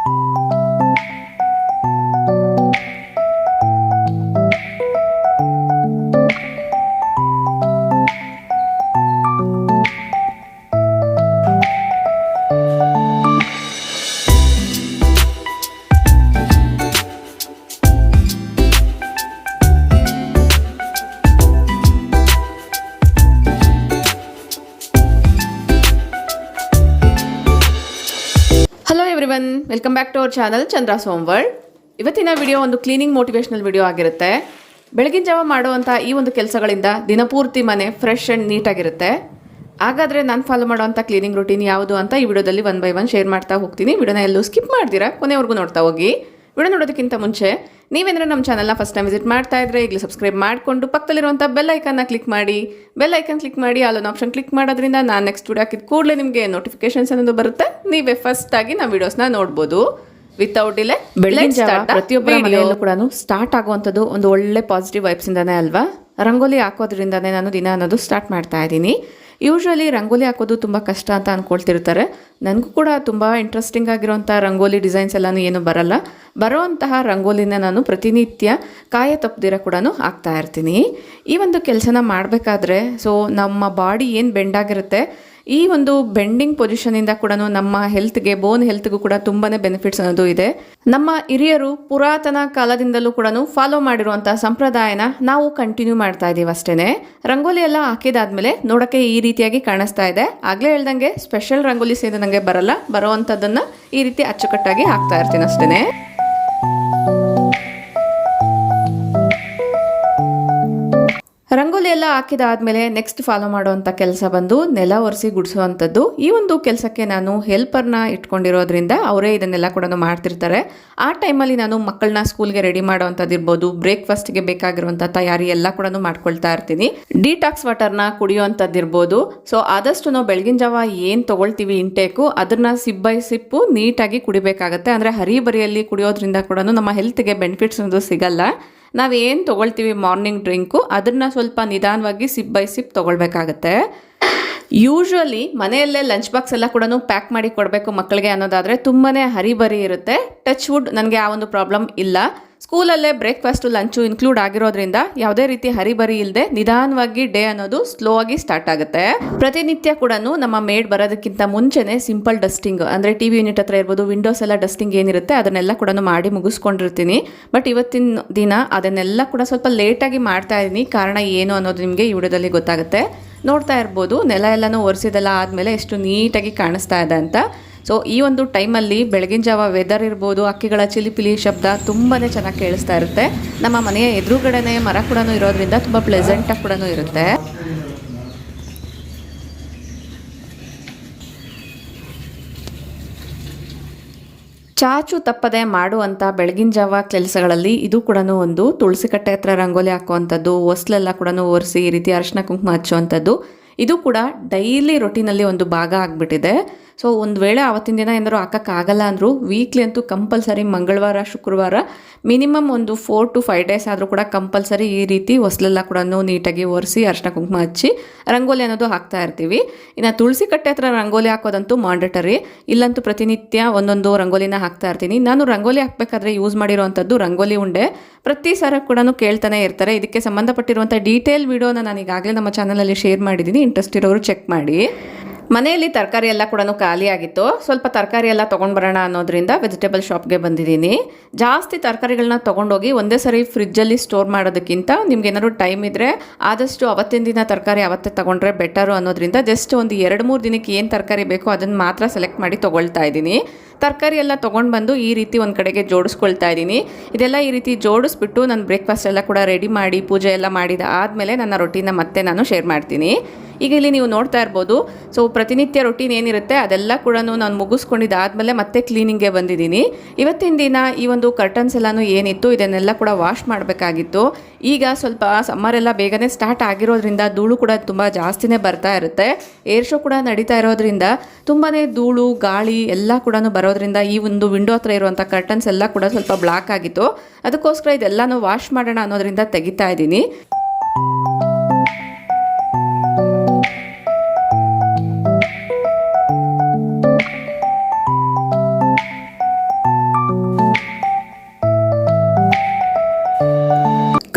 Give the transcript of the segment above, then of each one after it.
Hello everyone, welcome back to our channel Chandra's home world. ಇವತ್ತಿನ video ಒಂದು cleaning motivational video ಆಗಿರುತ್ತೆ. ಬೆಳಗಿನ ಜಾವ ಮಾಡುವಂಥ ಈ ಒಂದು ಕೆಲಸಗಳಿಂದ ದಿನಪೂರ್ತಿ ಮನೆ ಫ್ರೆಶ್ ಆ್ಯಂಡ್ ನೀಟಾಗಿರುತ್ತೆ. ಹಾಗಾದರೆ ನಾನು ಫಾಲೋ ಮಾಡುವಂಥ ಕ್ಲೀನಿಂಗ್ ರೂಟೀನ್ ಯಾವುದು ಅಂತ ಈ ವಿಡಿಯೋದಲ್ಲಿ 1 by 1 ಶೇರ್ ಮಾಡ್ತಾ ಹೋಗ್ತೀನಿ. ವಿಡಿಯೋನ ಎಲ್ಲೂ ಸ್ಕಿಪ್ ಮಾಡ್ತೀರಾ, ಕೊನೆವರೆಗೂ ನೋಡ್ತಾ ಹೋಗಿ. ವಿಡಿಯೋ ನೋಡೋದಕ್ಕಿಂತ ಮುಂಚೆ ನೀವೇಂದ್ರೆ ನಮ್ಮ ಚಾನಲ್ನ ಫಸ್ಟ್ ಟೈಮ್ ವಿಸಿಟ್ ಮಾಡ್ತಾ ಇದ್ರೆ ಈಗಲೇ ಸಬ್ಸ್ಕ್ರೈಬ್ ಮಾಡಿಕೊಂಡು ಪಕ್ಕದಲ್ಲಿರುವಂಥ ಬೆಲ್ ಐಕನ್ನ ಕ್ಲಿಕ್ ಮಾಡಿ. ಬೆಲ್ ಐಕನ್ ಕ್ಲಿಕ್ ಮಾಡಿ ಆಲ್ ಆಪ್ಷನ್ ಕ್ಲಿಕ್ ಮಾಡೋದ್ರಿಂದ ನಾನು ನೆಕ್ಸ್ಟ್ ವಿಡಿಯೋ ಹಾಕಿದ ಕೂಡಲೇ ನಿಮಗೆ ನೋಟಿಫಿಕೇಶನ್ಸ್ ಅನ್ನೋದು ಬರುತ್ತೆ. ನೀವೇ ಫಸ್ಟ್ ಆಗಿ ನಾವು ವಿಡಿಯೋಸ್ನ ನೋಡ್ಬೋದು. ವಿತೌಟ್ ಡಿಲೇ ಬೆಳಗಿನ ಜಾವ ಪ್ರತಿಯೊಬ್ಬರ ಮನೆಯಲ್ಲೂ ಕೂಡ ಸ್ಟಾರ್ಟ್ ಆಗುವಂಥದ್ದು ಒಂದು ಒಳ್ಳೆ ಪಾಸಿಟಿವ್ ವೈಬ್ಸ್ ಇಂದಾನೆ ಅಲ್ವಾ. ರಂಗೋಲಿ ಹಾಕೋದ್ರಿಂದಾನೇ ನಾನು ದಿನ ಅನ್ನೋದು ಸ್ಟಾರ್ಟ್ ಮಾಡ್ತಾ ಇದ್ದೀನಿ. ಯೂಶ್ವಲಿ ರಂಗೋಲಿ ಹಾಕೋದು ತುಂಬ ಕಷ್ಟ ಅಂತ ಅಂದ್ಕೊಳ್ತಿರ್ತಾರೆ. ನನಗೂ ಕೂಡ ತುಂಬ ಇಂಟ್ರೆಸ್ಟಿಂಗ್ ಆಗಿರೋಂಥ ರಂಗೋಲಿ ಡಿಸೈನ್ಸ್ ಎಲ್ಲನೂ ಏನು ಬರಲ್ಲ. ಬರೋವಂತಹ ರಂಗೋಲಿನ ನಾನು ಪ್ರತಿನಿತ್ಯ ಕಾಯ ತಪ್ಪದಿರ ಕೂಡ ಹಾಕ್ತಾ ಇರ್ತೀನಿ. ಈ ಒಂದು ಕೆಲಸನ ಮಾಡಬೇಕಾದ್ರೆ ನಮ್ಮ ಬಾಡಿ ಏನು ಬೆಂಡಾಗಿರುತ್ತೆ, ಈ ಒಂದು ಬೆಂಡಿಂಗ್ ಪೊಸಿಷನಿಂದ ಕೂಡ ನಮ್ಮ ಹೆಲ್ತ್ಗೆ, ಬೋನ್ ಹೆಲ್ತ್ಗೂ ಕೂಡ ತುಂಬಾ ಬೆನಿಫಿಟ್ಸ್ ಅನ್ನೋದು ಇದೆ. ನಮ್ಮ ಹಿರಿಯರು ಪುರಾತನ ಕಾಲದಿಂದಲೂ ಕೂಡ ಫಾಲೋ ಮಾಡಿರುವಂಥ ಸಂಪ್ರದಾಯನ ನಾವು ಕಂಟಿನ್ಯೂ ಮಾಡ್ತಾ ಇದ್ದೀವಿ ಅಷ್ಟೇ. ರಂಗೋಲಿ ಎಲ್ಲ ಹಾಕಿದಾದ್ಮೇಲೆ ನೋಡೋಕ್ಕೆ ಈ ರೀತಿಯಾಗಿ ಕಾಣಿಸ್ತಾ ಇದೆ. ಆಗಲೇ ಹೇಳ್ದಂಗೆ ಸ್ಪೆಷಲ್ ರಂಗೋಲಿ ಸೇದು ನನಗೆ ಬರಲ್ಲ. ಬರೋವಂಥದ್ದನ್ನು ಈ ರೀತಿ ಅಚ್ಚುಕಟ್ಟಾಗಿ ಹಾಕ್ತಾ ಇರ್ತೀನಿ ಅಷ್ಟೇ. ರಂಗೋಲಿ ಎಲ್ಲ ಹಾಕಿದಾದ್ಮೇಲೆ ನೆಕ್ಸ್ಟ್ ಫಾಲೋ ಮಾಡುವಂಥ ಕೆಲಸ ಬಂದು ನೆಲ ಒರೆಸಿ ಗುಡಿಸುವಂಥದ್ದು. ಈ ಒಂದು ಕೆಲಸಕ್ಕೆ ನಾನು ಹೆಲ್ಪರ್ನ ಇಟ್ಕೊಂಡಿರೋದ್ರಿಂದ ಅವರೇ ಇದನ್ನೆಲ್ಲ ಕೂಡ ಮಾಡ್ತಿರ್ತಾರೆ. ಆ ಟೈಮಲ್ಲಿ ನಾನು ಮಕ್ಕಳನ್ನ ಸ್ಕೂಲ್ಗೆ ರೆಡಿ ಮಾಡೋವಂಥದ್ದು ಇರ್ಬೋದು, ಬ್ರೇಕ್ಫಾಸ್ಟ್ಗೆ ಬೇಕಾಗಿರುವಂಥ ತಯಾರಿ ಎಲ್ಲ ಕೂಡ ಮಾಡ್ಕೊಳ್ತಾ ಇರ್ತೀನಿ. ಡಿಟಾಕ್ಸ್ ವಾಟರ್ನ ಕುಡಿಯುವಂಥದ್ದು ಇರ್ಬೋದು. ಆದಷ್ಟು ನಾವು ಬೆಳಗಿನ ಜಾವ ಏನು ತೊಗೊಳ್ತೀವಿ ಇಂಟೇಕು, ಅದನ್ನ ಸಿಪ್ ಬೈ ಸಿಪ್ಪು ನೀಟಾಗಿ ಕುಡಿಬೇಕಾಗತ್ತೆ. ಅಂದರೆ ಹರಿಬರಿಯಲ್ಲಿ ಕುಡಿಯೋದ್ರಿಂದ ಕೂಡ ನಮ್ಮ ಹೆಲ್ತ್ಗೆ ಬೆನಿಫಿಟ್ಸ್ ಅನ್ನೋದು ಸಿಗಲ್ಲ. ನಾವೇನು ತೊಗೊಳ್ತೀವಿ ಮಾರ್ನಿಂಗ್ ಡ್ರಿಂಕು, ಅದನ್ನು ಸ್ವಲ್ಪ ನಿಧಾನವಾಗಿ ಸಿಪ್ ಬೈ ಸಿಪ್ ತೊಗೊಳ್ಬೇಕಾಗತ್ತೆ. ಯೂಶ್ವಲಿ ಮನೆಯಲ್ಲೇ ಲಂಚ್ ಬಾಕ್ಸ್ ಎಲ್ಲ ಕೂಡ ಪ್ಯಾಕ್ ಮಾಡಿ ಕೊಡಬೇಕು ಮಕ್ಕಳಿಗೆ ಅನ್ನೋದಾದರೆ ತುಂಬಾ ಹರಿಬರಿ ಇರುತ್ತೆ. ಟಚ್ ವುಡ್ ನನಗೆ ಆ ಒಂದು ಪ್ರಾಬ್ಲಮ್ ಇಲ್ಲ. ಸ್ಕೂಲಲ್ಲೇ ಬ್ರೇಕ್ಫಾಸ್ಟು ಲಂಚು ಇನ್ಕ್ಲೂಡ್ ಆಗಿರೋದ್ರಿಂದ ಯಾವುದೇ ರೀತಿ ಹರಿಬರಿ ಇಲ್ಲದೆ ನಿಧಾನವಾಗಿ ಡೇ ಅನ್ನೋದು ಸ್ಲೋ ಆಗಿ ಸ್ಟಾರ್ಟ್ ಆಗುತ್ತೆ. ಪ್ರತಿನಿತ್ಯ ಕೂಡ ನಮ್ಮ ಮೇಡ್ ಬರೋದಕ್ಕಿಂತ ಮುಂಚೆನೆ ಸಿಂಪಲ್ ಡಸ್ಟಿಂಗ್, ಅಂದರೆ ಟಿವಿ ಯೂನಿಟ್ ಹತ್ರ ಇರ್ಬೋದು, ವಿಂಡೋಸ್ ಎಲ್ಲ ಡಸ್ಟಿಂಗ್ ಏನಿರುತ್ತೆ ಅದನ್ನೆಲ್ಲ ಕೂಡ ಮಾಡಿ ಮುಗಿಸ್ಕೊಂಡಿರ್ತೀನಿ. ಬಟ್ ಇವತ್ತಿನ ದಿನ ಅದನ್ನೆಲ್ಲ ಕೂಡ ಸ್ವಲ್ಪ ಲೇಟಾಗಿ ಮಾಡ್ತಾ ಇದ್ದೀನಿ. ಕಾರಣ ಏನು ಅನ್ನೋದು ನಿಮಗೆ ಈ ವಿಡಿಯೋದಲ್ಲಿ ಗೊತ್ತಾಗುತ್ತೆ. ನೋಡ್ತಾ ಇರ್ಬೋದು ನೆಲ ಎಲ್ಲನೂ ಒರೆಸಿದೆಲ್ಲ ಆದಮೇಲೆ ಎಷ್ಟು ನೀಟಾಗಿ ಕಾಣಿಸ್ತಾ ಇದೆ ಅಂತ. ಈ ಒಂದು ಟೈಮಲ್ಲಿ ಬೆಳಗಿನ ಜಾವ ವೆದರ್ ಇರ್ಬೋದು, ಹಕ್ಕಿಗಳ ಚಿಲಿಪಿಲಿ ಶಬ್ದ ತುಂಬಾ ಚೆನ್ನಾಗಿ ಕೇಳಿಸ್ತಾ ಇರುತ್ತೆ. ನಮ್ಮ ಮನೆಯ ಎದುರುಗಡೆನೆ ಮರ ಕೂಡ ಇರೋದ್ರಿಂದ ತುಂಬ ಪ್ಲೆಸೆಂಟಾಗಿ ಕೂಡ ಇರುತ್ತೆ. ಚಾಚು ತಪ್ಪದೆ ಮಾಡುವಂಥ ಬೆಳಗಿನ ಜಾವ ಕೆಲಸಗಳಲ್ಲಿ ಇದು ಕೂಡ ಒಂದು. ತುಳಸಿ ಕಟ್ಟೆ ಹತ್ರ ರಂಗೋಲಿ ಹಾಕುವಂಥದ್ದು, ಹೊಸ್ಲೆಲ್ಲ ಕೂಡ ಒರೆಸಿ ಈ ರೀತಿ ಅರಿಶಿನ ಕುಂಕುಮ ಹಚ್ಚುವಂಥದ್ದು, ಇದು ಕೂಡ ಡೈಲಿ ರೊಟೀನಲ್ಲಿ ಒಂದು ಭಾಗ ಆಗಿಬಿಟ್ಟಿದೆ. ಒಂದು ವೇಳೆ ಆವತ್ತಿನ ದಿನ ಏನಾದರೂ ಹಾಕೋಕ್ಕಾಗಲ್ಲ ಅಂದರೂ ವೀಕ್ಲಿ ಅಂತೂ ಕಂಪಲ್ಸರಿ ಮಂಗಳವಾರ, ಶುಕ್ರವಾರ ಮಿನಿಮಮ್ ಒಂದು 4 to 5 days ಆದರೂ ಕೂಡ ಕಂಪಲ್ಸರಿ ಈ ರೀತಿ ಹೊಸ್ಲೆಲ್ಲ ಕೂಡ ನೀಟಾಗಿ ಒರೆಸಿ ಅರಿಶಿನ ಕುಂಕುಮ ಹಚ್ಚಿ ರಂಗೋಲಿ ಅನ್ನೋದು ಹಾಕ್ತಾ ಇರ್ತೀವಿ. ಇನ್ನು ತುಳಸಿ ಕಟ್ಟೆ ಹತ್ರ ರಂಗೋಲಿ ಹಾಕೋದಂತೂ ಮಾಂಡೇಟರಿ. ಇಲ್ಲಂತೂ ಪ್ರತಿನಿತ್ಯ ಒಂದೊಂದು ರಂಗೋಲಿನ ಹಾಕ್ತಾ ಇರ್ತೀನಿ. ನಾನು ರಂಗೋಲಿ ಹಾಕಬೇಕಾದ್ರೆ ಯೂಸ್ ಮಾಡಿರೋವಂಥದ್ದು ರಂಗೋಲಿ ಉಂಡೆ. ಪ್ರತಿ ಸಲ ಕೂಡ ಕೇಳ್ತಾನೆ ಇರ್ತಾರೆ. ಇದಕ್ಕೆ ಸಂಬಂಧಪಟ್ಟಿರುವಂಥ ಡೀಟೇಲ್ ವಿಡಿಯೋನ ನಾನು ಈಗಾಗಲೇ ನಮ್ಮ ಚಾನಲಲ್ಲಿ ಶೇರ್ ಮಾಡಿದ್ದೀನಿ. ಇಂಟ್ರೆಸ್ಟ್ ಇರೋರು ಚೆಕ್ ಮಾಡಿ. ಮನೆಯಲ್ಲಿ ತರಕಾರಿ ಎಲ್ಲ ಕೂಡ ಖಾಲಿ ಆಗಿತ್ತು. ಸ್ವಲ್ಪ ತರಕಾರಿ ಎಲ್ಲ ತೊಗೊಂಡು ಬರೋಣ ಅನ್ನೋದ್ರಿಂದ ವೆಜಿಟೇಬಲ್ ಶಾಪ್ಗೆ ಬಂದಿದ್ದೀನಿ. ಜಾಸ್ತಿ ತರಕಾರಿಗಳನ್ನ ತೊಗೊಂಡೋಗಿ ಒಂದೇ ಸರಿ ಫ್ರಿಜ್ಜಲ್ಲಿ ಸ್ಟೋರ್ ಮಾಡೋದಕ್ಕಿಂತ ನಿಮ್ಗೆ ಏನಾದ್ರು ಟೈಮ್ ಇದ್ದರೆ ಆದಷ್ಟು ಅವತ್ತಿನ ದಿನ ತರಕಾರಿ ಅವತ್ತೇ ತೊಗೊಂಡ್ರೆ ಬೆಟರು ಅನ್ನೋದ್ರಿಂದ ಜಸ್ಟ್ ಒಂದು 2-3 ದಿನಕ್ಕೆ ಏನು ತರಕಾರಿ ಬೇಕೋ ಅದನ್ನು ಮಾತ್ರ ಸೆಲೆಕ್ಟ್ ಮಾಡಿ ತೊಗೊಳ್ತಾ ಇದ್ದೀನಿ. ತರಕಾರಿ ಎಲ್ಲ ತೊಗೊಂಡು ಬಂದು ಈ ರೀತಿ ಒಂದು ಕಡೆಗೆ ಜೋಡಿಸ್ಕೊಳ್ತಾ ಇದ್ದೀನಿ. ಇದೆಲ್ಲ ಈ ರೀತಿ ಜೋಡಿಸ್ಬಿಟ್ಟು ನಾನು ಬ್ರೇಕ್ಫಾಸ್ಟ್ ಎಲ್ಲ ಕೂಡ ರೆಡಿ ಮಾಡಿ ಪೂಜೆ ಎಲ್ಲ ಮಾಡಿದ ಆದಮೇಲೆ ನನ್ನ ರೊಟೀನ ಮತ್ತೆ ನಾನು ಶೇರ್ ಮಾಡ್ತೀನಿ. ಈಗ ಇಲ್ಲಿ ನೀವು ನೋಡ್ತಾ ಇರ್ಬೋದು. ಪ್ರತಿನಿತ್ಯ ರೊಟೀನ್ ಏನಿರುತ್ತೆ ಅದೆಲ್ಲ ಕೂಡ ನಾನು ಮುಗಿಸ್ಕೊಂಡಿದ್ದಾದಮೇಲೆ ಮತ್ತೆ ಕ್ಲೀನಿಂಗ್ಗೆ ಬಂದಿದ್ದೀನಿ. ಇವತ್ತಿನ ದಿನ ಈ ಒಂದು ಕರ್ಟನ್ಸ್ ಎಲ್ಲನೂ ಏನಿತ್ತು ಇದನ್ನೆಲ್ಲ ಕೂಡ ವಾಶ್ ಮಾಡಬೇಕಾಗಿತ್ತು. ಈಗ ಸ್ವಲ್ಪ ಸಮ್ಮರ್ ಎಲ್ಲ ಬೇಗನೆ ಸ್ಟಾರ್ಟ್ ಆಗಿರೋದ್ರಿಂದ ಧೂಳು ಕೂಡ ತುಂಬ ಜಾಸ್ತಿನೇ ಬರ್ತಾ ಇರುತ್ತೆ. ಏರ್ ಶೋ ಕೂಡ ನಡೀತಾ ಇರೋದ್ರಿಂದ ತುಂಬಾ ಧೂಳು, ಗಾಳಿ ಎಲ್ಲ ಕೂಡ ಬರೋದ್ರಿಂದ ಈ ಒಂದು ವಿಂಡೋ ಹತ್ರ ಇರುವಂಥ ಕರ್ಟನ್ಸ್ ಎಲ್ಲ ಕೂಡ ಸ್ವಲ್ಪ ಬ್ಲಾಕ್ ಆಗಿತ್ತು. ಅದಕ್ಕೋಸ್ಕರ ಇದೆಲ್ಲನೂ ವಾಶ್ ಮಾಡೋಣ ಅನ್ನೋದ್ರಿಂದ ತೆಗಿತಾ ಇದ್ದೀನಿ.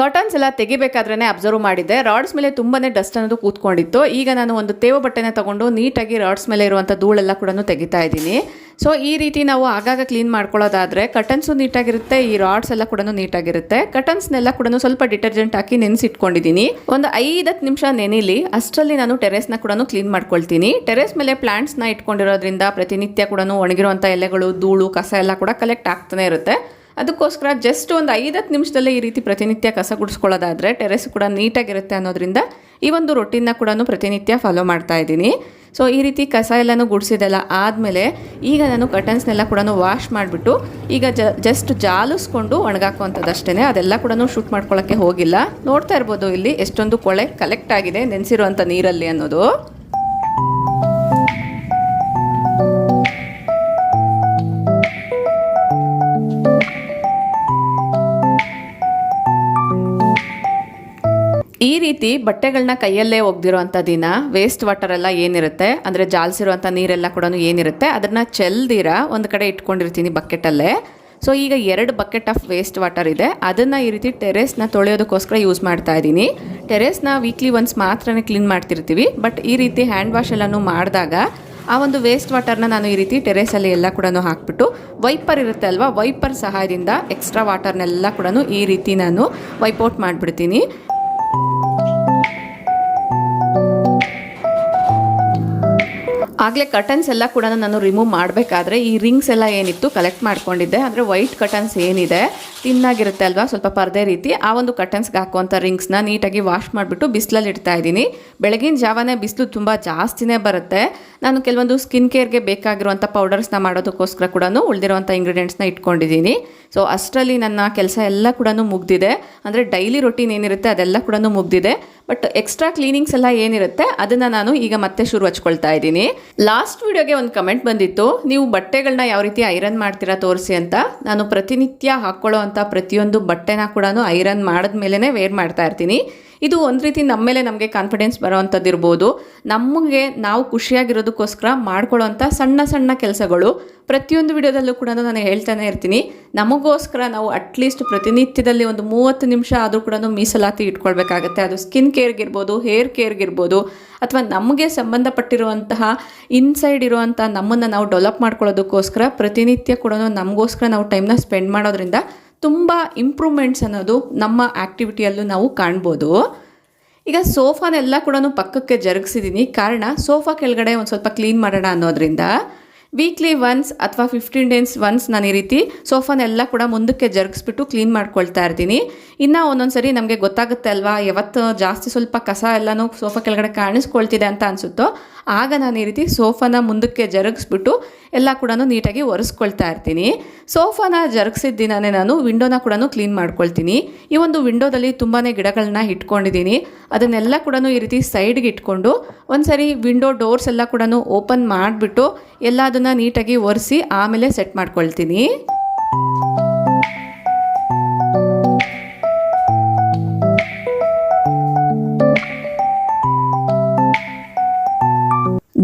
ಕರ್ಟನ್ಸ್ ಎಲ್ಲ ತೆಗಿಬೇಕಾದ್ರೆ ಅಬ್ಸರ್ವ್ ಮಾಡಿದ್ದೆ, ರಾಡ್ಸ್ ಮೇಲೆ ತುಂಬಾನೇ ಡಸ್ಟ್ ಅನ್ನೋದು ಕೂತ್ಕೊಂಡಿತ್ತು. ಈಗ ನಾನು ಒಂದು ತೇವ ಬಟ್ಟೆನ ತಗೊಂಡು ನೀಟಾಗಿ ರಾಡ್ಸ್ ಮೇಲೆ ಇರುವಂಥ ಧೂಳೆಲ್ಲ ಕೂಡ ತೆಗಿತಾ ಇದ್ದೀನಿ. ಸೊ ಈ ರೀತಿ ನಾವು ಆಗಾಗ ಕ್ಲೀನ್ ಮಾಡ್ಕೊಳ್ಳೋದಾದ್ರೆ ಕರ್ಟನ್ಸು ನೀಟಾಗಿರುತ್ತೆ, ಈ ರಾಡ್ಸ್ ಎಲ್ಲ ಕೂಡ ನೀಟಾಗಿರುತ್ತೆ. ಕರ್ಟನ್ಸ್ನೆಲ್ಲ ಕೂಡ ಸ್ವಲ್ಪ ಡಿಟರ್ಜೆಂಟ್ ಹಾಕಿ ನೆನೆಸಿಟ್ಕೊಂಡಿದ್ದೀನಿ. ಒಂದು 5-10 ನಿಮಿಷ ನೆನೆಲಿ, ಅಷ್ಟರಲ್ಲಿ ನಾನು ಟೆರೇಸ್ನ ಕೂಡ ಕ್ಲೀನ್ ಮಾಡ್ಕೊಳ್ತೀನಿ. ಟೆರೇಸ್ ಮೇಲೆ ಪ್ಲಾಂಟ್ಸ್ನ ಇಟ್ಕೊಂಡಿರೋದ್ರಿಂದ ಪ್ರತಿನಿತ್ಯ ಕೂಡ ಒಣಗಿರುವಂಥ ಎಲೆಗಳು, ಧೂಳು, ಕಸ ಎಲ್ಲ ಕೂಡ ಕಲೆಕ್ಟ್ ಆಗ್ತಾನೆ ಇರುತ್ತೆ. ಅದಕ್ಕೋಸ್ಕರ ಜಸ್ಟ್ ಒಂದು 5-10 ನಿಮಿಷದಲ್ಲೇ ಈ ರೀತಿ ಪ್ರತಿನಿತ್ಯ ಕಸ ಗುಡಿಸ್ಕೊಳ್ಳೋದಾದರೆ ಟೆರೆಸ್ ಕೂಡ ನೀಟಾಗಿರುತ್ತೆ ಅನ್ನೋದ್ರಿಂದ ಈ ಒಂದು ರೊಟೀನ್ನ ಕೂಡ ಪ್ರತಿನಿತ್ಯ ಫಾಲೋ ಮಾಡ್ತಾ ಇದ್ದೀನಿ. ಸೊ ಈ ರೀತಿ ಕಸ ಎಲ್ಲನೂ ಗುಡಿಸಿದೆಲ್ಲ ಆದಮೇಲೆ ಈಗ ನಾನು ಕರ್ಟನ್ಸ್ನೆಲ್ಲ ಕೂಡ ವಾಶ್ ಮಾಡಿಬಿಟ್ಟು ಈಗ ಜಸ್ಟ್ ಜಾಲಿಸ್ಕೊಂಡು ಒಣಗಾಕುವಂಥದ್ದಷ್ಟೇ, ಅದೆಲ್ಲ ಕೂಡ ಶೂಟ್ ಮಾಡ್ಕೊಳ್ಳೋಕ್ಕೆ ಹೋಗಿಲ್ಲ. ನೋಡ್ತಾ ಇರ್ಬೋದು ಇಲ್ಲಿ ಎಷ್ಟೊಂದು ಕೊಳೆ ಕಲೆಕ್ಟ್ ಆಗಿದೆ ನೆನೆಸಿರುವಂಥ ನೀರಲ್ಲಿ ಅನ್ನೋದು. ಈ ರೀತಿ ಬಟ್ಟೆಗಳನ್ನ ಕೈಯಲ್ಲೇ ಒಗ್ದಿರೋಂಥ ದಿನ ವೇಸ್ಟ್ ವಾಟರ್ ಎಲ್ಲ ಏನಿರುತ್ತೆ, ಅಂದರೆ ಜಾಲಿಸಿರುವಂಥ ನೀರೆಲ್ಲ ಕೂಡ ಏನಿರುತ್ತೆ ಅದನ್ನು ಚೆಲ್ದಿರ ಒಂದು ಕಡೆ ಇಟ್ಕೊಂಡಿರ್ತೀನಿ ಬಕೆಟಲ್ಲೇ. ಸೊ ಈಗ 2 ಬಕೆಟ್ ಆಫ್ ವೇಸ್ಟ್ ವಾಟರ್ ಇದೆ, ಅದನ್ನು ಈ ರೀತಿ ಟೆರೇಸ್ನ ತೊಳೆಯೋದಕ್ಕೋಸ್ಕರ ಯೂಸ್ ಮಾಡ್ತಾ ಇದ್ದೀನಿ. ಟೆರೇಸ್ನ ವೀಕ್ಲಿ ಒನ್ಸ್ ಮಾತ್ರನೇ ಕ್ಲೀನ್ ಮಾಡ್ತಿರ್ತೀವಿ, ಬಟ್ ಈ ರೀತಿ ಹ್ಯಾಂಡ್ ವಾಶ್ ಎಲ್ಲನೂ ಮಾಡಿದಾಗ ಆ ಒಂದು ವೇಸ್ಟ್ ವಾಟರ್ನ ನಾನು ಈ ರೀತಿ ಟೆರೇಸಲ್ಲಿ ಎಲ್ಲ ಕೂಡ ಹಾಕ್ಬಿಟ್ಟು ವೈಪರ್ ಇರುತ್ತೆ ಅಲ್ವಾ, ವೈಪರ್ ಸಹಾಯದಿಂದ ಎಕ್ಸ್ಟ್ರಾ ವಾಟರ್ನೆಲ್ಲ ಕೂಡ ಈ ರೀತಿ ನಾನು ವೈಪೌಟ್ ಮಾಡಿಬಿಡ್ತೀನಿ. ಆಗಲೇ ಕರ್ಟನ್ಸ್ ಎಲ್ಲ ಕೂಡ ನಾನು ರಿಮೂವ್ ಮಾಡಬೇಕಾದ್ರೆ ಈ ರಿಂಗ್ಸ್ ಎಲ್ಲ ಏನಿತ್ತು ಕಲೆಕ್ಟ್ ಮಾಡ್ಕೊಂಡಿದ್ದೆ, ಅಂದರೆ ವೈಟ್ ಕರ್ಟನ್ಸ್ ಏನಿದೆ ತಿನ್ನಾಗಿರುತ್ತೆ ಅಲ್ವಾ ಸ್ವಲ್ಪ ಪರ್ದೆ ರೀತಿ, ಆ ಒಂದು ಕರ್ಟನ್ಸ್ಗೆ ಹಾಕುವಂಥ ರಿಂಗ್ಸ್ನ ನೀಟಾಗಿ ವಾಶ್ ಮಾಡಿಬಿಟ್ಟು ಬಿಸಿಲಲ್ಲಿ ಇಡ್ತಾ ಇದ್ದೀನಿ. ಬೆಳಗಿನ ಜಾವನೇ ಬಿಸಿಲು ತುಂಬ ಜಾಸ್ತಿನೇ ಬರುತ್ತೆ. ನಾನು ಕೆಲವೊಂದು ಸ್ಕಿನ್ ಕೇರ್ಗೆ ಬೇಕಾಗಿರುವಂಥ ಪೌಡರ್ಸ್ನ ಮಾಡೋದಕ್ಕೋಸ್ಕರ ಕೂಡ ಉಳಿದಿರುವಂಥ ಇಂಗ್ರೀಡಿಯೆಂಟ್ಸ್ನ ಇಟ್ಕೊಂಡಿದ್ದೀನಿ. ಸೊ ಅಷ್ಟರಲ್ಲಿ ನನ್ನ ಕೆಲಸ ಎಲ್ಲ ಕೂಡ ಮುಗ್ದಿದೆ, ಅಂದರೆ ಡೈಲಿ ರೊಟೀನ್ ಏನಿರುತ್ತೆ ಅದೆಲ್ಲ ಕೂಡ ಮುಗ್ದಿದೆ. ಬಟ್ ಎಕ್ಸ್ಟ್ರಾ ಕ್ಲೀನಿಂಗ್ಸ್ ಎಲ್ಲ ಏನಿರುತ್ತೆ ಅದನ್ನು ನಾನು ಈಗ ಮತ್ತೆ ಶುರು ಹಚ್ಕೊಳ್ತಾ ಇದ್ದೀನಿ. ಲಾಸ್ಟ್ ವಿಡಿಯೋಗೆ ಒಂದು ಕಮೆಂಟ್ ಬಂದಿತ್ತು, ನೀವು ಬಟ್ಟೆಗಳನ್ನ ಯಾವ ರೀತಿ ಐರನ್ ಮಾಡ್ತೀರಾ ತೋರಿಸಿ ಅಂತ. ನಾನು ಪ್ರತಿನಿತ್ಯ ಹಾಕ್ಕೊಳ್ಳೋ ಅಂಥ ಪ್ರತಿಯೊಂದು ಬಟ್ಟೆನ ಕೂಡ ಐರನ್ ಮಾಡಿದ್ಮೇಲೆ ವೇರ್ ಮಾಡ್ತಾ ಇರ್ತೀನಿ. ಇದು ಒಂದು ರೀತಿ ನಮ್ಮ ಮೇಲೆ ನಮಗೆ ಕಾನ್ಫಿಡೆನ್ಸ್ ಬರೋವಂಥದ್ದು ಇರ್ಬೋದು. ನಮಗೆ ನಾವು ಖುಷಿಯಾಗಿರೋದಕ್ಕೋಸ್ಕರ ಮಾಡ್ಕೊಳ್ಳೋವಂಥ ಸಣ್ಣ ಸಣ್ಣ ಕೆಲಸಗಳು ಪ್ರತಿಯೊಂದು ವಿಡಿಯೋದಲ್ಲೂ ಕೂಡ ನಾನು ಹೇಳ್ತಾನೆ ಇರ್ತೀನಿ. ನಮಗೋಸ್ಕರ ನಾವು ಅಟ್ಲೀಸ್ಟ್ ಪ್ರತಿನಿತ್ಯದಲ್ಲಿ ಒಂದು 30 ನಿಮಿಷ ಆದರೂ ಕೂಡ ಮೀಸಲಾತಿ ಇಟ್ಕೊಳ್ಬೇಕಾಗತ್ತೆ. ಅದು ಸ್ಕಿನ್ ಕೇರ್ಗಿರ್ಬೋದು, ಹೇರ್ ಕೇರ್ಗಿರ್ಬೋದು, ಅಥವಾ ನಮಗೆ ಸಂಬಂಧಪಟ್ಟಿರುವಂತಹ ಇನ್ಸೈಡ್ ಇರುವಂಥ ನಮ್ಮನ್ನು ನಾವು ಡೆವಲಪ್ ಮಾಡ್ಕೊಳ್ಳೋದಕ್ಕೋಸ್ಕರ ಪ್ರತಿನಿತ್ಯ ಕೂಡ ನಮಗೋಸ್ಕರ ನಾವು ಟೈಮ್ನ ಸ್ಪೆಂಡ್ ಮಾಡೋದ್ರಿಂದ ತುಂಬ ಇಂಪ್ರೂವ್ಮೆಂಟ್ಸ್ ಅನ್ನೋದು ನಮ್ಮ ಆ್ಯಕ್ಟಿವಿಟಿಯಲ್ಲೂ ನಾವು ಕಾಣ್ಬೋದು. ಈಗ ಸೋಫಾನೆಲ್ಲ ಕೂಡ ಪಕ್ಕಕ್ಕೆ ಜರುಗಿಸಿದ್ದೀನಿ, ಕಾರಣ ಸೋಫಾ ಕೆಳಗಡೆ ಒಂದು ಸ್ವಲ್ಪ ಕ್ಲೀನ್ ಮಾಡೋಣ ಅನ್ನೋದ್ರಿಂದ. ವೀಕ್ಲಿ ಒನ್ಸ್ ಅಥವಾ 15 ಡೇಸ್ ಒನ್ಸ್ ನಾನು ಈ ರೀತಿ ಸೋಫಾನೆಲ್ಲ ಕೂಡ ಮುಂದಕ್ಕೆ ಜರುಗಿಸ್ಬಿಟ್ಟು ಕ್ಲೀನ್ ಮಾಡ್ಕೊಳ್ತಾ ಇರ್ತೀನಿ. ಇನ್ನು ಒಂದೊಂದು ಸರಿ ನಮಗೆ ಗೊತ್ತಾಗುತ್ತೆ ಅಲ್ವಾ, ಯಾವತ್ತು ಜಾಸ್ತಿ ಸ್ವಲ್ಪ ಕಸ ಎಲ್ಲನೂ ಸೋಫಾ ಕೆಳಗಡೆ ಕಾಣಿಸ್ಕೊಳ್ತಿದೆ ಅಂತ ಅನಿಸುತ್ತೋ ಆಗ ನಾನು ಈ ರೀತಿ ಸೋಫಾನ ಮುಂದಕ್ಕೆ ಜರುಗಿಸ್ಬಿಟ್ಟು ಎಲ್ಲ ಕೂಡ ನೀಟಾಗಿ ಒರೆಸ್ಕೊಳ್ತಾ ಇರ್ತೀನಿ. ಸೋಫಾನ ಜರುಗಿಸಿದ ದಿನವೇ ನಾನು ವಿಂಡೋನ ಕೂಡ ಕ್ಲೀನ್ ಮಾಡ್ಕೊಳ್ತೀನಿ. ಈ ಒಂದು ವಿಂಡೋದಲ್ಲಿ ತುಂಬಾ ಗಿಡಗಳನ್ನ ಇಟ್ಕೊಂಡಿದ್ದೀನಿ, ಅದನ್ನೆಲ್ಲ ಕೂಡ ಈ ರೀತಿ ಸೈಡ್ಗೆ ಇಟ್ಕೊಂಡು ಒಂದ್ಸರಿ ವಿಂಡೋ ಡೋರ್ಸ್ ಎಲ್ಲ ಕೂಡ ಓಪನ್ ಮಾಡಿಬಿಟ್ಟು ಎಲ್ಲದನ್ನ ನೀಟಾಗಿ ಒರೆಸಿ ಆಮೇಲೆ ಸೆಟ್ ಮಾಡ್ಕೊಳ್ತೀನಿ.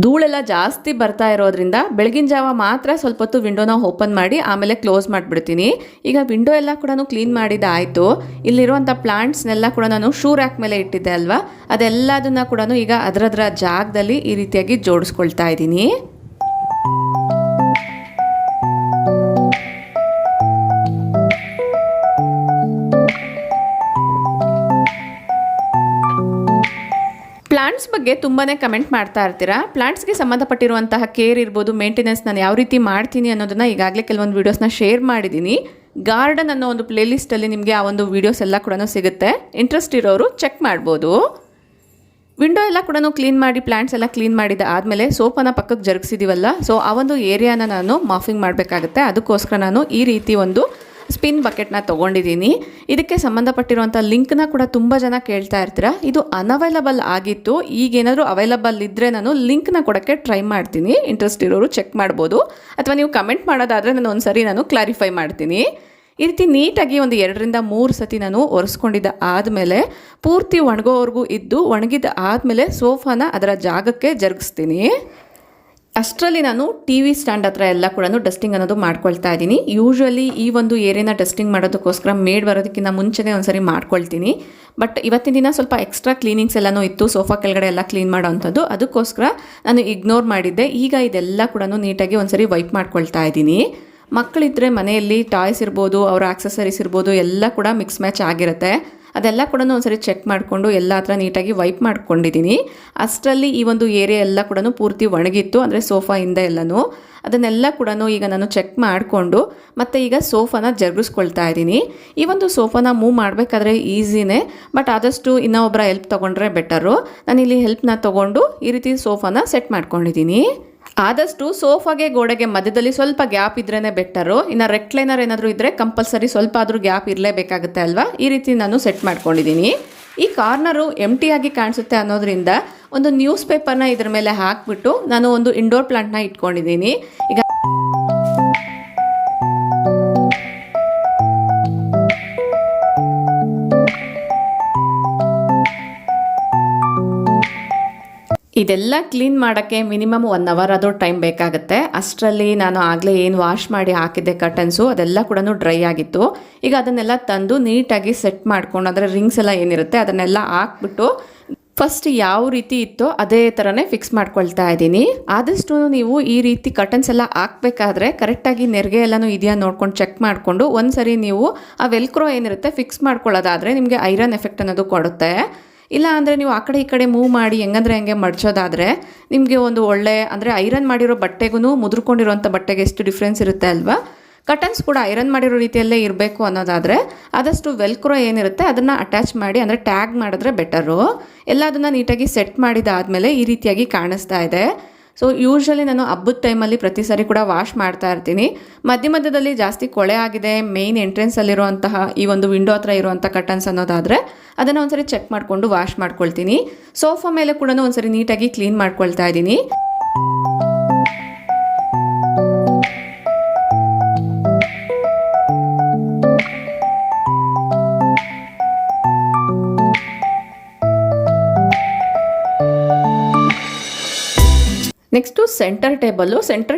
ಧೂಳೆಲ್ಲ ಜಾಸ್ತಿ ಬರ್ತಾ ಇರೋದ್ರಿಂದ ಬೆಳಗಿನ ಜಾವ ಮಾತ್ರ ಸ್ವಲ್ಪ ಹೊತ್ತು ವಿಂಡೋನ ಓಪನ್ ಮಾಡಿ ಆಮೇಲೆ ಕ್ಲೋಸ್ ಮಾಡಿಬಿಡ್ತೀನಿ. ಈಗ ವಿಂಡೋ ಎಲ್ಲ ಕೂಡ ಕ್ಲೀನ್ ಮಾಡಿದ್ದಾಯಿತು. ಇಲ್ಲಿರುವಂಥ ಪ್ಲಾಂಟ್ಸ್ನೆಲ್ಲ ಕೂಡ ನಾನು ಶೂ ರ್ಯಾಕ್ ಮೇಲೆ ಇಟ್ಟಿದ್ದೆ ಅಲ್ವಾ, ಅದೆಲ್ಲದನ್ನ ಕೂಡ ಈಗ ಅದರದರ ಜಾಗದಲ್ಲಿ ಈ ರೀತಿಯಾಗಿ ಜೋಡಿಸ್ಕೊಳ್ತಾ ಇದ್ದೀನಿ. ಪ್ಲಾಂಟ್ಸ್ ಬಗ್ಗೆ ತುಂಬಾ ಕಮೆಂಟ್ ಮಾಡ್ತಾ ಇರ್ತೀರಾ. ಪ್ಲಾಂಟ್ಸ್ಗೆ ಸಂಬಂಧಪಟ್ಟಿರುವಂತಹ ಕೇರ್ ಇರ್ಬೋದು, ಮೇಂಟೆನೆನ್ಸ್ ನಾನು ಯಾವ ರೀತಿ ಮಾಡ್ತೀನಿ ಅನ್ನೋದನ್ನು ಈಗಾಗಲೇ ಕೆಲವೊಂದು ವೀಡಿಯೋಸ್ನ ಶೇರ್ ಮಾಡಿದ್ದೀನಿ. ಗಾರ್ಡನ್ ಅನ್ನೋ ಒಂದು ಪ್ಲೇಲಿಸ್ಟಲ್ಲಿ ನಿಮಗೆ ಆ ಒಂದು ವೀಡಿಯೋಸ್ ಎಲ್ಲ ಕೂಡ ಸಿಗುತ್ತೆ, ಇಂಟ್ರೆಸ್ಟ್ ಇರೋರು ಚೆಕ್ ಮಾಡ್ಬೋದು. ವಿಂಡೋ ಎಲ್ಲ ಕೂಡ ಕ್ಲೀನ್ ಮಾಡಿ ಪ್ಲಾಂಟ್ಸ್ ಎಲ್ಲ ಕ್ಲೀನ್ ಮಾಡಿದ ಆದಮೇಲೆ ಸೋಫಾನ ಪಕ್ಕಕ್ಕೆ ಜರುಗಿಸಿದ್ದೀವಲ್ಲ, ಸೊ ಆ ಒಂದು ಏರಿಯಾನ ನಾನು ಮಾಫಿಂಗ್ ಮಾಡಬೇಕಾಗುತ್ತೆ. ಅದಕ್ಕೋಸ್ಕರ ನಾನು ಈ ರೀತಿ ಒಂದು ಸ್ಪಿನ್ ಬಕೆಟ್ನ ತೊಗೊಂಡಿದ್ದೀನಿ. ಇದಕ್ಕೆ ಸಂಬಂಧಪಟ್ಟಿರುವಂಥ ಲಿಂಕ್ನ ಕೂಡ ತುಂಬ ಜನ ಕೇಳ್ತಾ ಇರ್ತೀರ. ಇದು ಅನ್ಅವೈಲಬಲ್ ಆಗಿತ್ತು, ಈಗೇನಾದರೂ ಅವೈಲಬಲ್ ಇದ್ದರೆ ನಾನು ಲಿಂಕ್ನ ಕೊಡೋಕ್ಕೆ ಟ್ರೈ ಮಾಡ್ತೀನಿ. ಇಂಟ್ರೆಸ್ಟ್ ಇರೋರು ಚೆಕ್ ಮಾಡ್ಬೋದು, ಅಥವಾ ನೀವು ಕಮೆಂಟ್ ಮಾಡೋದಾದರೆ ನಾನು ಒಂದ್ಸರಿ ಕ್ಲಾರಿಫೈ ಮಾಡ್ತೀನಿ. ಈ ರೀತಿ ನೀಟಾಗಿ ಒಂದು 2-3 ಸತಿ ನಾನು ಒರೆಸ್ಕೊಂಡಿದ್ದ ಆದಮೇಲೆ ಪೂರ್ತಿ ಒಣಗೋವರೆಗೂ ಇದ್ದು ಒಣಗಿದ ಆದಮೇಲೆ ಸೋಫಾನ ಅದರ ಜಾಗಕ್ಕೆ ಜರುಗಿಸ್ತೀನಿ. ಅಷ್ಟರಲ್ಲಿ ನಾನು ಟಿ ವಿ ಸ್ಟ್ಯಾಂಡ್ ಹತ್ರ ಎಲ್ಲ ಕೂಡ ಡಸ್ಟಿಂಗ್ ಅನ್ನೋದು ಮಾಡ್ಕೊಳ್ತಾ ಇದ್ದೀನಿ. ಯೂಶ್ವಲಿ ಈ ಒಂದು ಏರಿಯಾನ ಡಸ್ಟಿಂಗ್ ಮಾಡೋದಕ್ಕೋಸ್ಕರ ಮೇಡ್ ಬರೋದಕ್ಕಿಂತ ಮುಂಚೆನೇ ಒಂದ್ಸರಿ ಮಾಡ್ಕೊಳ್ತೀನಿ. ಬಟ್ ಇವತ್ತಿನ ದಿನ ಸ್ವಲ್ಪ ಎಕ್ಸ್ಟ್ರಾ ಕ್ಲೀನಿಂಗ್ಸ್ ಎಲ್ಲನೂ ಇತ್ತು, ಸೋಫಾ ಕೆಳಗಡೆ ಎಲ್ಲ ಕ್ಲೀನ್ ಮಾಡೋ ಅಂಥದ್ದು. ಅದಕ್ಕೋಸ್ಕರ ನಾನು ಇಗ್ನೋರ್ ಮಾಡಿದ್ದೆ. ಈಗ ಇದೆಲ್ಲ ಕೂಡ ನೀಟಾಗಿ ಒಂದ್ಸರಿ ವೈಪ್ ಮಾಡ್ಕೊಳ್ತಾ ಇದ್ದೀನಿ. ಮಕ್ಕಳಿದ್ರೆ ಮನೆಯಲ್ಲಿ ಟಾಯ್ಸ್ ಇರ್ಬೋದು, ಅವರ ಆಕ್ಸೆಸರೀಸ್ ಇರ್ಬೋದು, ಎಲ್ಲ ಕೂಡ ಮಿಕ್ಸ್ ಮ್ಯಾಚ್ ಆಗಿರುತ್ತೆ. ಅದೆಲ್ಲ ಕೂಡ ಒಂದ್ಸರಿ ಚೆಕ್ ಮಾಡಿಕೊಂಡು ಎಲ್ಲ ಹತ್ರ ನೀಟಾಗಿ ವೈಪ್ ಮಾಡ್ಕೊಂಡಿದ್ದೀನಿ. ಅಷ್ಟರಲ್ಲಿ ಈ ಒಂದು ಏರಿಯಾ ಎಲ್ಲ ಕೂಡ ಪೂರ್ತಿ ಒಣಗಿತ್ತು, ಅಂದರೆ ಸೋಫಾಯಿಂದ ಎಲ್ಲನೂ. ಅದನ್ನೆಲ್ಲ ಕೂಡ ಈಗ ನಾನು ಚೆಕ್ ಮಾಡಿಕೊಂಡು ಮತ್ತೆ ಈಗ ಸೋಫಾನ ಜರುಗಿಸ್ಕೊಳ್ತಾ ಇದ್ದೀನಿ. ಈ ಒಂದು ಸೋಫಾನ ಮೂವ್ ಮಾಡಬೇಕಾದ್ರೆ ಈಸಿನೇ, ಬಟ್ ಆದಷ್ಟು ಇನ್ನೊಬ್ಬರ ಹೆಲ್ಪ್ ತೊಗೊಂಡ್ರೆ ಬೆಟರು. ನಾನಿಲ್ಲಿ ಹೆಲ್ಪ್ನ ತೊಗೊಂಡು ಈ ರೀತಿ ಸೋಫಾನ ಸೆಟ್ ಮಾಡ್ಕೊಂಡಿದ್ದೀನಿ. ಆದಷ್ಟು ಸೋಫಾಗೆ ಗೋಡೆಗೆ ಮಧ್ಯದಲ್ಲಿ ಸ್ವಲ್ಪ ಗ್ಯಾಪ್ ಇದ್ರೇ ಬೆಟರು. ಇನ್ನು ರೆಕ್ಲೈನರ್ ಏನಾದರೂ ಇದ್ದರೆ ಕಂಪಲ್ಸರಿ ಸ್ವಲ್ಪ ಆದರೂ ಗ್ಯಾಪ್ ಇರಲೇಬೇಕಾಗುತ್ತೆ ಅಲ್ವಾ. ಈ ರೀತಿ ನಾನು ಸೆಟ್ ಮಾಡ್ಕೊಂಡಿದ್ದೀನಿ. ಈ ಕಾರ್ನರು ಆಗಿ ಕಾಣಿಸುತ್ತೆ ಅನ್ನೋದ್ರಿಂದ ಒಂದು ನ್ಯೂಸ್ ಪೇಪರ್ನ ಇದ್ರ ಮೇಲೆ ಹಾಕಿಬಿಟ್ಟು ನಾನು ಒಂದು ಇಂಡೋರ್ ಪ್ಲಾಂಟ್ನ ಇಟ್ಕೊಂಡಿದ್ದೀನಿ. ಈಗ ಇದೆಲ್ಲ ಕ್ಲೀನ್ ಮಾಡೋಕ್ಕೆ ಮಿನಿಮಮ್ 1 ಅವರ್ ಆದರೂ ಟೈಮ್ ಬೇಕಾಗುತ್ತೆ. ಅಷ್ಟರಲ್ಲಿ ನಾನು ಆಗಲೇ ಏನು ವಾಶ್ ಮಾಡಿ ಹಾಕಿದ್ದೆ ಕರ್ಟನ್ಸು ಅದೆಲ್ಲ ಕೂಡ ಡ್ರೈ ಆಗಿತ್ತು. ಈಗ ಅದನ್ನೆಲ್ಲ ತಂದು ನೀಟಾಗಿ ಸೆಟ್ ಮಾಡ್ಕೊಂಡು, ಅಂದರೆ ರಿಂಗ್ಸ್ ಎಲ್ಲ ಏನಿರುತ್ತೆ ಅದನ್ನೆಲ್ಲ ಹಾಕ್ಬಿಟ್ಟು ಫಸ್ಟ್ ಯಾವ ರೀತಿ ಇತ್ತೋ ಅದೇ ಥರನೇ ಫಿಕ್ಸ್ ಮಾಡ್ಕೊಳ್ತಾ ಇದ್ದೀನಿ. ಆದಷ್ಟು ನೀವು ಈ ರೀತಿ ಕರ್ಟನ್ಸ್ ಎಲ್ಲ ಹಾಕಬೇಕಾದ್ರೆ ಕರೆಕ್ಟಾಗಿ ನೆರಿಗೆ ಎಲ್ಲನೂ ಇದೆಯಾ ನೋಡ್ಕೊಂಡು ಚೆಕ್ ಮಾಡಿಕೊಂಡು ಒಂದ್ಸರಿ ನೀವು ಆ ವೆಲ್ಕ್ರೋ ಏನಿರುತ್ತೆ ಫಿಕ್ಸ್ ಮಾಡ್ಕೊಳ್ಳೋದಾದರೆ ನಿಮಗೆ ಐರನ್ ಎಫೆಕ್ಟ್ ಅನ್ನೋದು ಕೊಡುತ್ತೆ. ಇಲ್ಲ ಅಂದರೆ ನೀವು ಆ ಕಡೆ ಈ ಕಡೆ ಮೂವ್ ಮಾಡಿ ಹೆಂಗಂದ್ರೆ ಹಂಗೆ ಮಡ್ಚೋದಾದರೆ ನಿಮಗೆ ಒಂದು ಒಳ್ಳೆ, ಅಂದರೆ ಐರನ್ ಮಾಡಿರೋ ಬಟ್ಟೆಗೂ ಮುದ್ರಕೊಂಡಿರೋಂಥ ಬಟ್ಟೆಗೆ ಎಷ್ಟು ಡಿಫ್ರೆನ್ಸ್ ಇರುತ್ತೆ ಅಲ್ವಾ. ಕಟನ್ಸ್ ಕೂಡ ಐರನ್ ಮಾಡಿರೋ ರೀತಿಯಲ್ಲೇ ಇರಬೇಕು ಅನ್ನೋದಾದರೆ ಆದಷ್ಟು ವೆಲ್ಕ್ರೋ ಏನಿರುತ್ತೆ ಅದನ್ನು ಅಟ್ಯಾಚ್ ಮಾಡಿ, ಅಂದರೆ ಟ್ಯಾಗ್ ಮಾಡಿದ್ರೆ ಬೆಟರು. ಎಲ್ಲ ಅದನ್ನು ನೀಟಾಗಿ ಸೆಟ್ ಮಾಡಿದಾದಮೇಲೆ ಈ ರೀತಿಯಾಗಿ ಕಾಣಿಸ್ತಾ ಇದೆ. ಸೊ ಯೂಶ್ವಲಿ ನಾನು ಹಬ್ಬದ ಟೈಮಲ್ಲಿ ಪ್ರತಿ ಸಾರಿ ಕೂಡ ವಾಶ್ ಮಾಡ್ತಾ ಇರ್ತೀನಿ. ಮಧ್ಯ ಮಧ್ಯದಲ್ಲಿ ಜಾಸ್ತಿ ಕೊಳೆ ಆಗಿದೆ ಮೇಯ್ನ್ ಎಂಟ್ರೆನ್ಸಲ್ಲಿರುವಂತಹ ಈ ಒಂದು ವಿಂಡೋ ಹತ್ರ ಇರುವಂಥ ಕಟನ್ಸ್ ಅನ್ನೋದಾದರೆ ಅದನ್ನು ಒಂದ್ಸರಿ ಚೆಕ್ ಮಾಡಿಕೊಂಡು ವಾಶ್ ಮಾಡ್ಕೊಳ್ತೀನಿ. ಸೋಫಾ ಮೇಲೆ ಕೂಡ ಒಂದ್ಸರಿ ನೀಟಾಗಿ ಕ್ಲೀನ್ ಮಾಡ್ಕೊಳ್ತಾ ಇದ್ದೀನಿ. ನೆಕ್ಸ್ಟು ಸೆಂಟರ್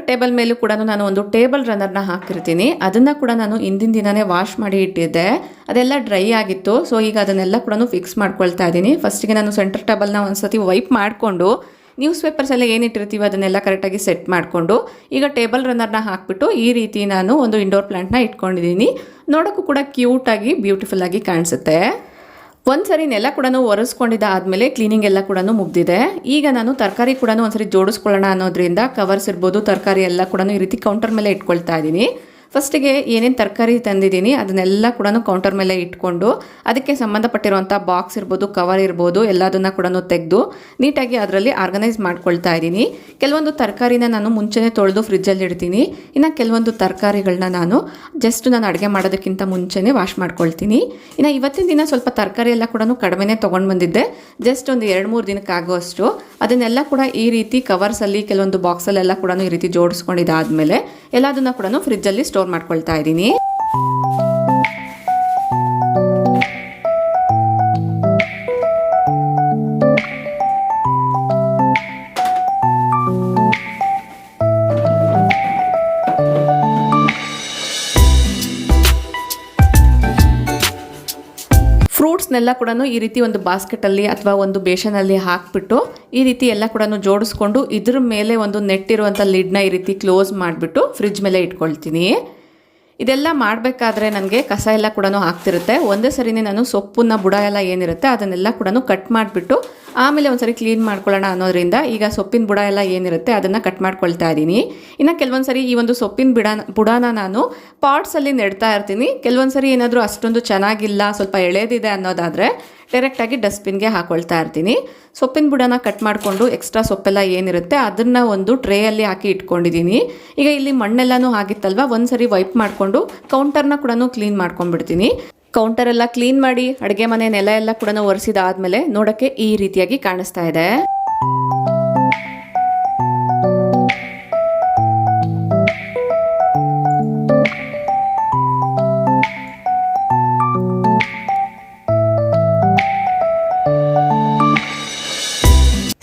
ಟೇಬಲ್ ಮೇಲೂ ಕೂಡ ನಾನು ಒಂದು ಟೇಬಲ್ ರನ್ನರ್ನ ಹಾಕಿರ್ತೀನಿ. ಅದನ್ನು ಕೂಡ ನಾನು ಹಿಂದಿನ ದಿನವೇ ವಾಶ್ ಮಾಡಿ ಇಟ್ಟಿದ್ದೆ, ಅದೆಲ್ಲ ಡ್ರೈ ಆಗಿತ್ತು. ಸೊ ಈಗ ಅದನ್ನೆಲ್ಲ ಕೂಡ ಫಿಕ್ಸ್ ಮಾಡ್ಕೊಳ್ತಾ ಇದ್ದೀನಿ. ಫಸ್ಟಿಗೆ ನಾನು ಸೆಂಟರ್ ಟೇಬಲ್ನ ಒಂದ್ಸತಿ ವೈಪ್ ಮಾಡಿಕೊಂಡು ನ್ಯೂಸ್ ಪೇಪರ್ಸ್ ಎಲ್ಲ ಏನಿಟ್ಟಿರ್ತೀವಿ ಅದನ್ನೆಲ್ಲ ಕರೆಕ್ಟಾಗಿ ಸೆಟ್ ಮಾಡಿಕೊಂಡು ಈಗ ಟೇಬಲ್ ರನ್ನರ್ನ ಹಾಕಿಬಿಟ್ಟು ಈ ರೀತಿ ನಾನು ಒಂದು ಇಂಡೋರ್ ಪ್ಲಾಂಟ್ನ ಇಟ್ಕೊಂಡಿದ್ದೀನಿ. ನೋಡೋಕ್ಕೂ ಕೂಡ ಕ್ಯೂಟಾಗಿ ಬ್ಯೂಟಿಫುಲ್ಲಾಗಿ ಕಾಣಿಸುತ್ತೆ. ಒಂದ್ಸರಿ ನೆಲ ಕೂಡ ಒರೆಸ್ಕೊಂಡಿದ್ದಾದಮೇಲೆ ಕ್ಲೀನಿಂಗ್ ಎಲ್ಲ ಕೂಡ ಮುಗ್ದಿದೆ. ಈಗ ನಾನು ತರಕಾರಿ ಕೂಡ ಒಂದ್ಸರಿ ಜೋಡಿಸ್ಕೊಳ್ಳೋಣ ಅನ್ನೋದ್ರಿಂದ ಕವರ್ಸ್ ಇರ್ಬೋದು, ತರಕಾರಿ ಎಲ್ಲ ಕೂಡ ಈ ರೀತಿ ಕೌಂಟರ್ ಮೇಲೆ ಇಟ್ಕೊಳ್ತಾ ಇದ್ದೀನಿ. ಫಸ್ಟಿಗೆ ಏನೇನು ತರಕಾರಿ ತಂದಿದ್ದೀನಿ ಅದನ್ನೆಲ್ಲ ಕೂಡ ಕೌಂಟರ್ ಮೇಲೆ ಇಟ್ಕೊಂಡು ಅದಕ್ಕೆ ಸಂಬಂಧಪಟ್ಟಿರುವಂಥ ಬಾಕ್ಸ್ ಇರ್ಬೋದು, ಕವರ್ ಇರ್ಬೋದು, ಎಲ್ಲದನ್ನು ಕೂಡ ತೆಗೆದು ನೀಟಾಗಿ ಅದರಲ್ಲಿ ಆರ್ಗನೈಸ್ ಮಾಡ್ಕೊಳ್ತಾ ಇದ್ದೀನಿ. ಕೆಲವೊಂದು ತರಕಾರಿನ ನಾನು ಮುಂಚೆನೇ ತೊಳೆದು ಫ್ರಿಜ್ಜಲ್ಲಿ ಇಡ್ತೀನಿ. ಇನ್ನು ಕೆಲವೊಂದು ತರಕಾರಿಗಳನ್ನ ನಾನು ಅಡುಗೆ ಮಾಡೋದಕ್ಕಿಂತ ಮುಂಚೆನೇ ವಾಶ್ ಮಾಡ್ಕೊಳ್ತೀನಿ. ಇನ್ನು ಇವತ್ತಿನ ದಿನ ಸ್ವಲ್ಪ ತರಕಾರಿ ಎಲ್ಲ ಕೂಡ ಕಡಿಮೆನೇ ತೊಗೊಂಡು ಬಂದಿದ್ದೆ, ಜಸ್ಟ್ ಒಂದು 2-3 ದಿನಕ್ಕೆ ಆಗುವಷ್ಟು. ಅದನ್ನೆಲ್ಲ ಕೂಡ ಈ ರೀತಿ ಕವರ್ಸಲ್ಲಿ ಕೆಲವೊಂದು ಬಾಕ್ಸಲ್ಲೆಲ್ಲ ಕೂಡ ಈ ರೀತಿ ಜೋಡಿಸ್ಕೊಂಡಿದ್ದಾದಮೇಲೆ ಎಲ್ಲದನ್ನು ಕೂಡ ಫ್ರಿಜ್ಜಲ್ಲಿ ಸ್ಟೋರ್ ಮಾಡ್ಕೊಳ್ತಾ ಇದ್ದೀನಿ. ಫ್ರೂಟ್ಸ್ನೆಲ್ಲ ಕೂಡ ಈ ರೀತಿ ಒಂದು ಬಾಸ್ಕೆಟಲ್ಲಿ ಅಥವಾ ಒಂದು ಬೇಷನಲ್ಲಿ ಹಾಕಿಬಿಟ್ಟು ಈ ರೀತಿ ಎಲ್ಲ ಕೂಡ ಜೋಡಿಸ್ಕೊಂಡು ಇದ್ರ ಮೇಲೆ ಒಂದು ನೆಟ್ ಇರುವಂಥ ಲಿಡ್ನ ಈ ರೀತಿ ಕ್ಲೋಸ್ ಮಾಡಿಬಿಟ್ಟು ಫ್ರಿಜ್ ಮೇಲೆ ಇಟ್ಕೊಳ್ತೀನಿ. ಇದೆಲ್ಲ ಮಾಡಬೇಕಾದ್ರೆ ನನಗೆ ಕಸ ಎಲ್ಲ ಕೂಡ ಆಗ್ತಿರುತ್ತೆ. ಒಂದೇ ಸರಿನೇ ನಾನು ಸೊಪ್ಪನ್ನ ಬುಡ ಎಲ್ಲ ಏನಿರುತ್ತೆ ಅದನ್ನೆಲ್ಲ ಕೂಡ ಕಟ್ ಮಾಡಿಬಿಟ್ಟು ಆಮೇಲೆ ಒಂದ್ಸರಿ ಕ್ಲೀನ್ ಮಾಡ್ಕೊಳ್ಳೋಣ ಅನ್ನೋದ್ರಿಂದ ಈಗ ಸೊಪ್ಪಿನ ಬುಡ ಎಲ್ಲ ಏನಿರುತ್ತೆ ಅದನ್ನು ಕಟ್ ಮಾಡ್ಕೊಳ್ತಾ ಇದ್ದೀನಿ. ಇನ್ನು ಕೆಲವೊಂದು ಸರಿ ಈ ಒಂದು ಸೊಪ್ಪಿನ ಬುಡನ ನಾನು ಪಾಟ್ಸಲ್ಲಿ ನೆಡ್ತಾ ಇರ್ತೀನಿ. ಕೆಲವೊಂದು ಸರಿ ಏನಾದರೂ ಅಷ್ಟೊಂದು ಚೆನ್ನಾಗಿಲ್ಲ, ಸ್ವಲ್ಪ ಎಳೆದಿದೆ ಅನ್ನೋದಾದರೆ ಡೈರೆಕ್ಟಾಗಿ ಡಸ್ಟ್ಬಿನ್ಗೆ ಹಾಕೊಳ್ತಾ ಇರ್ತೀನಿ. ಸೊಪ್ಪಿನ ಬುಡನ ಕಟ್ ಮಾಡಿಕೊಂಡು ಎಕ್ಸ್ಟ್ರಾ ಸೊಪ್ಪೆಲ್ಲ ಏನಿರುತ್ತೆ ಅದನ್ನು ಒಂದು ಟ್ರೇಯಲ್ಲಿ ಹಾಕಿ ಇಟ್ಕೊಂಡಿದ್ದೀನಿ. ಈಗ ಇಲ್ಲಿ ಮಣ್ಣೆಲ್ಲನೂ ಆಗಿತ್ತಲ್ವ, ಒಂದ್ಸರಿ ವೈಪ್ ಮಾಡಿಕೊಂಡು ಕೌಂಟರ್ನ ಕೂಡ ಕ್ಲೀನ್ ಮಾಡ್ಕೊಂಡ್ಬಿಡ್ತೀನಿ. ಕೌಂಟರ್ ಎಲ್ಲ ಕ್ಲೀನ್ ಮಾಡಿ ಅಡುಗೆ ಮನೆ ನೆಲ ಎಲ್ಲ ಕೂಡ ಒರೆಸಿದಾದ್ಮೇಲೆ ನೋಡೋಕ್ಕೆ ಈ ರೀತಿಯಾಗಿ ಕಾಣಿಸ್ತಾ ಇದೆ.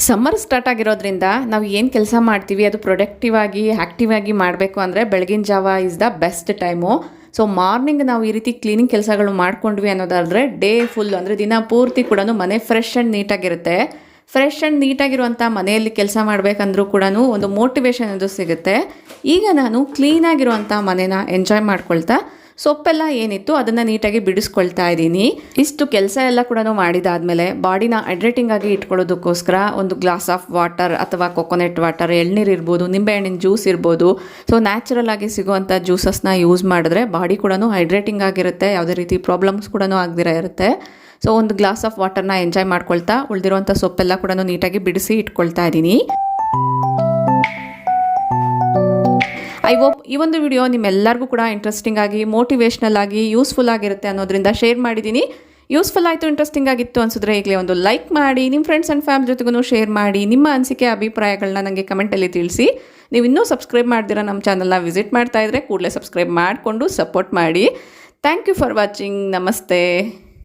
ಸಮ್ಮರ್ ಸ್ಟಾರ್ಟ್ ಆಗಿರೋದ್ರಿಂದ ನಾವು ಏನು ಕೆಲಸ ಮಾಡ್ತೀವಿ ಅದು ಪ್ರೊಡಕ್ಟಿವ್ ಆಗಿ ಆ್ಯಕ್ಟಿವ್ ಆಗಿ ಮಾಡಬೇಕು ಅಂದರೆ ಬೆಳಗಿನ ಜಾವ is the best time. So morning ನಾವು ಈ ರೀತಿ ಕ್ಲೀನಿಂಗ್ ಕೆಲಸಗಳು ಮಾಡ್ಕೊಂಡ್ವಿ ಅನ್ನೋದಾದರೆ ಡೇ ಫುಲ್ ಅಂದರೆ ದಿನ ಪೂರ್ತಿ ಕೂಡ ಮನೆ ಫ್ರೆಶ್ ಆ್ಯಂಡ್ ನೀಟಾಗಿರುತ್ತೆ. ಫ್ರೆಶ್ ಆ್ಯಂಡ್ ನೀಟಾಗಿರುವಂಥ ಮನೆಯಲ್ಲಿ ಕೆಲಸ ಮಾಡಬೇಕಂದ್ರೂ ಕೂಡ ಒಂದು ಮೋಟಿವೇಶನ್ ಅದು ಸಿಗುತ್ತೆ. ಈಗ ನಾನು ಕ್ಲೀನಾಗಿರುವಂಥ ಮನೇನ ಎಂಜಾಯ್ ಮಾಡ್ಕೊಳ್ತಾ ಸೊಪ್ಪೆಲ್ಲ ಏನಿತ್ತು ಅದನ್ನು ನೀಟಾಗಿ ಬಿಡಿಸ್ಕೊಳ್ತಾ ಇದ್ದೀನಿ. ಇಷ್ಟು ಕೆಲಸ ಎಲ್ಲ ಕೂಡ ಮಾಡಿದಾದ್ಮೇಲೆ ಬಾಡಿನ ಹೈಡ್ರೇಟಿಂಗ್ ಆಗಿ ಇಟ್ಕೊಳ್ಳೋದಕ್ಕೋಸ್ಕರ ಒಂದು ಗ್ಲಾಸ್ ಆಫ್ ವಾಟರ್ ಅಥವಾ ಕೊಕೊನೆಟ್ ವಾಟರ್, ಎಳ್ನೀರು ಇರ್ಬೋದು, ನಿಂಬೆಹಣ್ಣಿನ ಜ್ಯೂಸ್ ಇರ್ಬೋದು, ಸೊ ನ್ಯಾಚುರಲ್ ಆಗಿ ಸಿಗುವಂಥ ಜ್ಯೂಸಸ್ನ ಯೂಸ್ ಮಾಡಿದ್ರೆ ಬಾಡಿ ಕೂಡ ಹೈಡ್ರೇಟಿಂಗ್ ಆಗಿರುತ್ತೆ, ಯಾವುದೇ ರೀತಿ ಪ್ರಾಬ್ಲಮ್ಸ್ ಕೂಡ ಆಗದಿರ ಇರುತ್ತೆ. ಸೊ ಒಂದು ಗ್ಲಾಸ್ ಆಫ್ ವಾಟರ್ನ ಎಂಜಾಯ್ ಮಾಡ್ಕೊಳ್ತಾ ಉಳಿದಿರುವಂಥ ಸೊಪ್ಪೆಲ್ಲ ಕೂಡ ನೀಟಾಗಿ ಬಿಡಿಸಿ ಇಟ್ಕೊಳ್ತಾ ಇದ್ದೀನಿ. ಐ ಹೋಪ್ ಈ ಒಂದು ವಿಡಿಯೋ ನಿಮ್ಮೆಲ್ಲರಿಗೂ ಕೂಡ ಇಂಟ್ರೆಸ್ಟಿಂಗ್ ಆಗಿ, ಮೋಟಿವೇಶ್ನಲ್ ಆಗಿ, ಯೂಸ್ಫುಲ್ ಆಗಿರುತ್ತೆ ಅನ್ನೋದ್ರಿಂದ ಶೇರ್ ಮಾಡಿದ್ದೀನಿ. ಯೂಸ್ಫುಲ್ ಆಯಿತು, ಇಂಟ್ರೆಸ್ಟಿಂಗ್ ಆಗಿತ್ತು ಅನಿಸಿದ್ರೆ ಈಗಲೇ ಒಂದು ಲೈಕ್ ಮಾಡಿ, ನಿಮ್ಮ ಫ್ರೆಂಡ್ಸ್ ಆ್ಯಂಡ್ ಫ್ಯಾಮಿಲಿ ಜೊತೆಗೂ ಶೇರ್ ಮಾಡಿ. ನಿಮ್ಮ ಅನಿಸಿಕೆ ಅಭಿಪ್ರಾಯಗಳನ್ನ ನನಗೆ ಕಮೆಂಟಲ್ಲಿ ತಿಳಿಸಿ. ನೀವು ಇನ್ನೂ ಸಬ್ಸ್ಕ್ರೈಬ್ ಮಾಡ್ದಿರಾ ನಮ್ಮ ಚಾನಲ್ನ ವಿಸಿಟ್ ಮಾಡ್ತಾ ಇದ್ದರೆ ಕೂಡಲೇ ಸಬ್ಸ್ಕ್ರೈಬ್ ಮಾಡಿಕೊಂಡು ಸಪೋರ್ಟ್ ಮಾಡಿ. Thank you for watching. ನಮಸ್ತೆ.